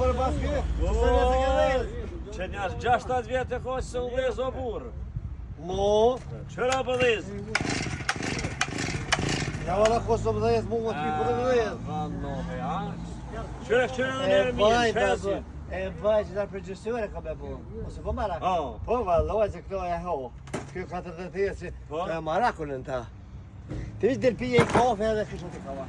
për basket. Sa vjetë ke dhejës? Që njash 6-7 vjetë e koqë se u vez o burë. Mo. Qëra për dhejës? Ja valla kosë për dhejës, mu më t'ki për dhejës. Vanohe, a? Qëra në njerë mirë, qësi? E vaj që ta përgjësore ka me bu. Ose po marak? Po valloj që këto e ho. Kjo 40 që e marakullin ta. Të vishë delpije i kafe edhe kështë të kava.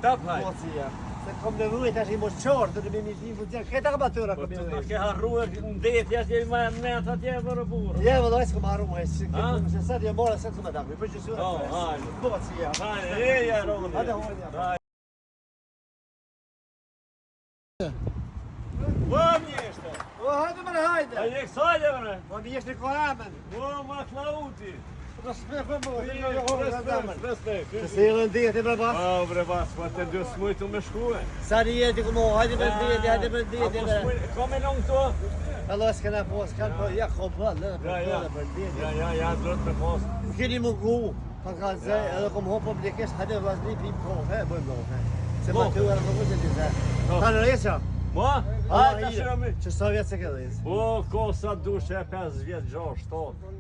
Tap hajt. Mocia. Se kom në vujt ashtë i mos qorë, të mi një funcionë. Këta ka batyra kom në Në vujt. ke harruar në detë, jashtë jemi ma net atje për burë. Je, vëlloj, s'kom harruar, se së të jemore, se të me dakë, për gjësura. Hajde. Mocia. Hajde, ja, Roni. Hajde, hojnja. Po, mjeshte. O, hajde mërë, hajde. A je kësajde, mërë? Po, mjeshte në koramen. Po, ma Klauti. Respekt për mu, Respekt. Se se jelën dhejët e bre bas. Po, bre bas, po të dy smujtu me shkue. Sa një jeti ku mo, hajde për dhejët, hajde për dhejët e bre. Ka me long to? Allah s'kena po, s'kanë po, ja ko për dhejët. Ja, drët me pos. Keni më gu, pa ka zej, edhe kom ho publikisht, hajde vazhni pim kofe, bëjmë kofe. Se ma të uarë më vëzën të zhe. Ta në rejqa? Ma? Hajde, ta shirami. Që sa vjetë se ke dhejës? O, ko sa dushe, 5 vjetë, 6, 7.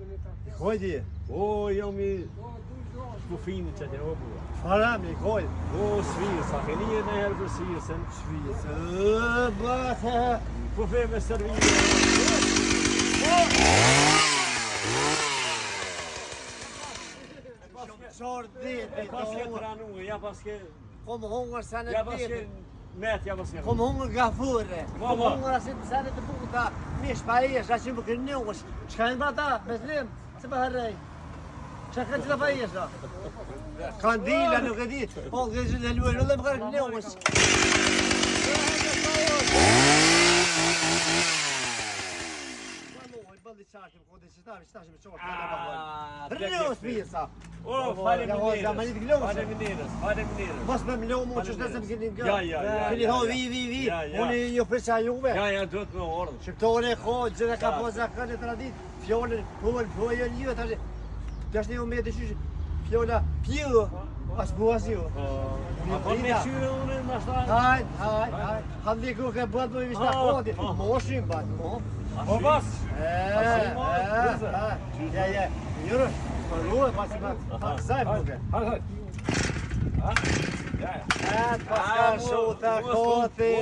Koj di? O, jo mi shkufini që t'je o bua. Farami, koj? O, Svirsa, ke një në herë për Svirsën. Shvijës. Bate. Po fe me servire. Qor dit, E paske të ranu, ja paske... kom hungër sa në Ja paske... dit. Met, ja paske... Kom hungër gafure. Kom hungër asit sa në të buta. Mish pa ish, a që më kërë njëngësh. Qka në bata, beslim? Se pa herrej. Qa ka që të pa ish, da? Kandila nuk e dit. Po, këtë që të luaj, në dhe më kërë njëngësh. Bëlli qashim, kode që ta, qashim e qorë, Rënjohës pisa. O, faleminderes. Faleminderes. Mos me mlo mu që shtë se më keni nga. Ja. Keni ho vi. Unë jo përqa juve. Ja, duhet me ordë. Shqiptore e ko, gjithë ka po zakën e tradit. Fjollën, pullën, një të ashtë. Të ashtë një me të shyshë. Fjolla, pjë, as bu as ju. Po me qyre unë në ashtar? Hajt. Halli ku ke bëtë më i vishta kodi. Moshim bat, mo. Po bas? Ja. Njërë, përruë, pasi ma kësaj përruë. Hajde. Paska shuta koti.